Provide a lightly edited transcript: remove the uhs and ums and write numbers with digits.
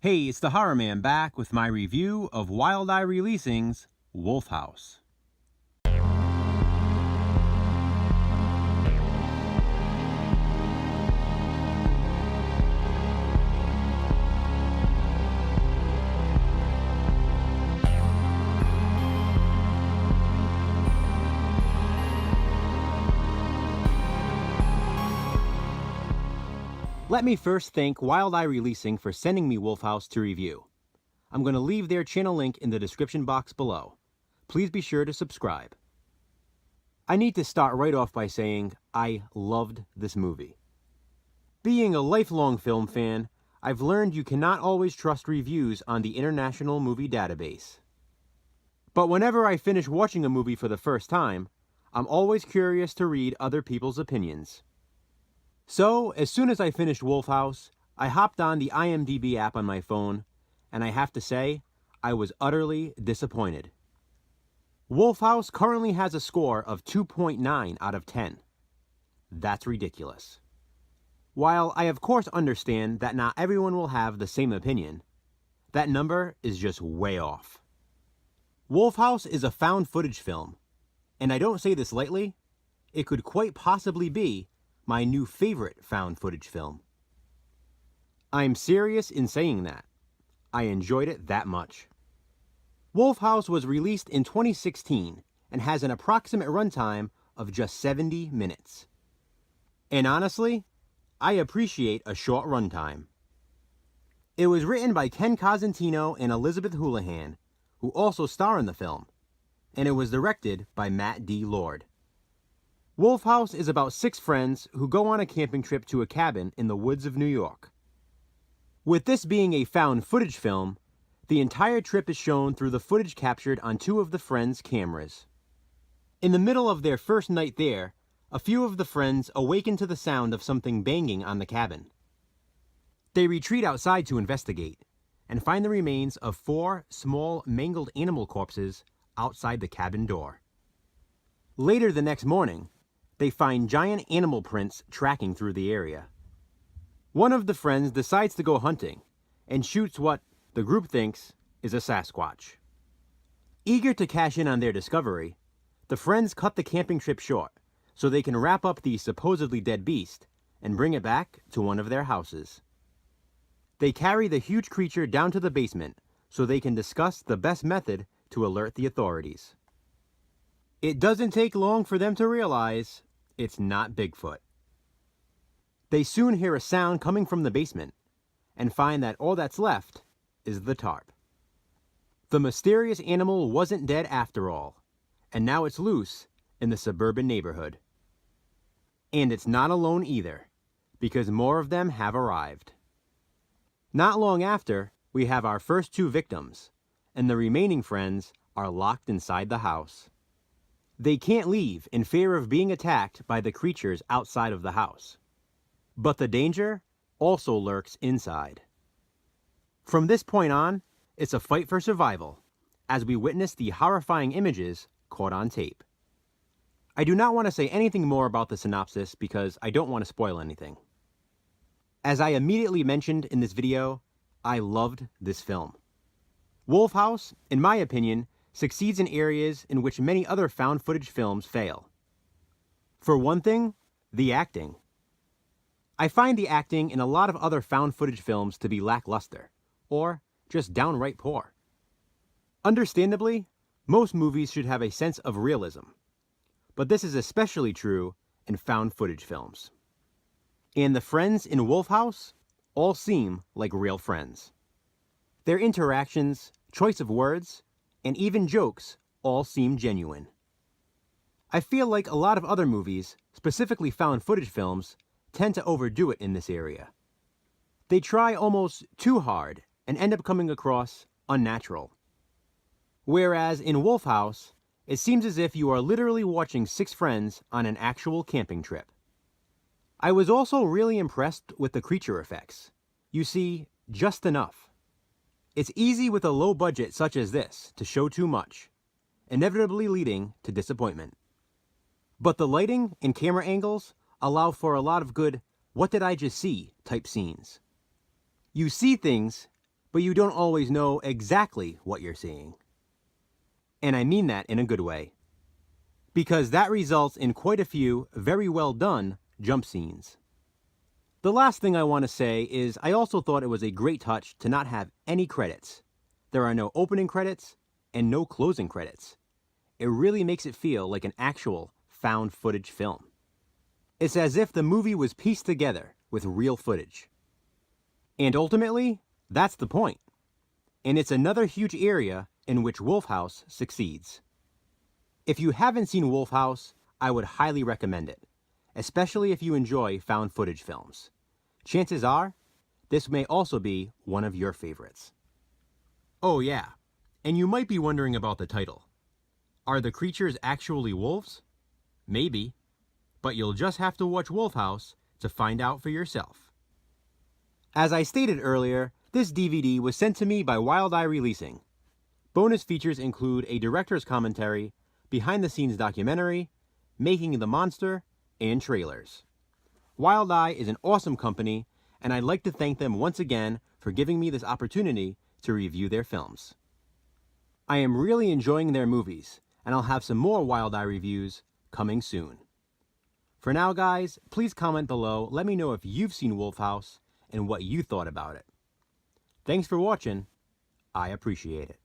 Hey, it's the Horror Man back with my review of Wild Eye Releasing's Wolf House. Let me first thank Wild Eye Releasing for sending me Wolf House to review. I'm going to leave their channel link in the description box below. Please be sure to subscribe. I need to start right off by saying I loved this movie. Being a lifelong film fan, I've learned you cannot always trust reviews on the International Movie Database. But whenever I finish watching a movie for the first time, I'm always curious to read other people's opinions. So, as soon as I finished Wolf House, I hopped on the IMDb app on my phone, and I have to say, I was utterly disappointed. Wolf House currently has a score of 2.9 out of 10. That's ridiculous. While I of course understand that not everyone will have the same opinion, that number is just way off. Wolf House is a found footage film, and I don't say this lightly, it could quite possibly be my new favorite found footage film. I'm serious in saying that. I enjoyed it that much. Wolf House was released in 2016 and has an approximate runtime of just 70 minutes. And honestly, I appreciate a short runtime. It was written by Ken Cosentino and Elizabeth Houlihan, who also star in the film, and it was directed by Matt D. Lord. Wolf House is about 6 friends who go on a camping trip to a cabin in the woods of New York. With this being a found footage film, the entire trip is shown through the footage captured on 2 of the friends' cameras. In the middle of their first night there, a few of the friends awaken to the sound of something banging on the cabin. They retreat outside to investigate, and find the remains of 4 small mangled animal corpses outside the cabin door. Later the next morning, they find giant animal prints tracking through the area. One of the friends decides to go hunting and shoots what the group thinks is a Sasquatch. Eager to cash in on their discovery, the friends cut the camping trip short so they can wrap up the supposedly dead beast and bring it back to one of their houses. They carry the huge creature down to the basement so they can discuss the best method to alert the authorities. It doesn't take long for them to realize it's not Bigfoot. They soon hear a sound coming from the basement and find that all that's left is the tarp. The mysterious animal wasn't dead after all, and now it's loose in the suburban neighborhood. And it's not alone either, because more of them have arrived. Not long after, we have our first 2 victims, and the remaining friends are locked inside the house. They can't leave in fear of being attacked by the creatures outside of the house. But the danger also lurks inside. From this point on, it's a fight for survival, as we witness the horrifying images caught on tape. I do not want to say anything more about the synopsis because I don't want to spoil anything. As I immediately mentioned in this video, I loved this film. Wolf House, in my opinion, succeeds in areas in which many other found footage films fail. For one thing, the acting. I find the acting in a lot of other found footage films to be lackluster, or just downright poor. Understandably, most movies should have a sense of realism, but this is especially true in found footage films. And the friends in Wolf House all seem like real friends. Their interactions, choice of words, and even jokes all seem genuine. I feel like a lot of other movies, specifically found footage films, tend to overdo it in this area. They try almost too hard and end up coming across unnatural. Whereas in Wolf House, it seems as if you are literally watching 6 friends on an actual camping trip. I was also really impressed with the creature effects. You see, just enough. It's easy with a low budget such as this to show too much, inevitably leading to disappointment. But the lighting and camera angles allow for a lot of good "what did I just see" type scenes. You see things, but you don't always know exactly what you're seeing. And I mean that in a good way, because that results in quite a few very well done jump scenes. The last thing I want to say is I also thought it was a great touch to not have any credits. There are no opening credits and no closing credits. It really makes it feel like an actual found footage film. It's as if the movie was pieced together with real footage. And ultimately, that's the point. And it's another huge area in which Wolf House succeeds. If you haven't seen Wolf House, I would highly recommend it, especially if you enjoy found footage films. Chances are, this may also be one of your favorites. Oh yeah, and you might be wondering about the title. Are the creatures actually wolves? Maybe, but you'll just have to watch Wolf House to find out for yourself. As I stated earlier, this DVD was sent to me by Wild Eye Releasing. Bonus features include a director's commentary, behind-the-scenes documentary, Making the Monster, and trailers. Wild Eye is an awesome company, and I'd like to thank them once again for giving me this opportunity to review their films. I am really enjoying their movies, and I'll have some more Wild Eye reviews coming soon. For now, guys, please comment below, let me know if you've seen Wolf House and what you thought about it. Thanks for watching. I appreciate it.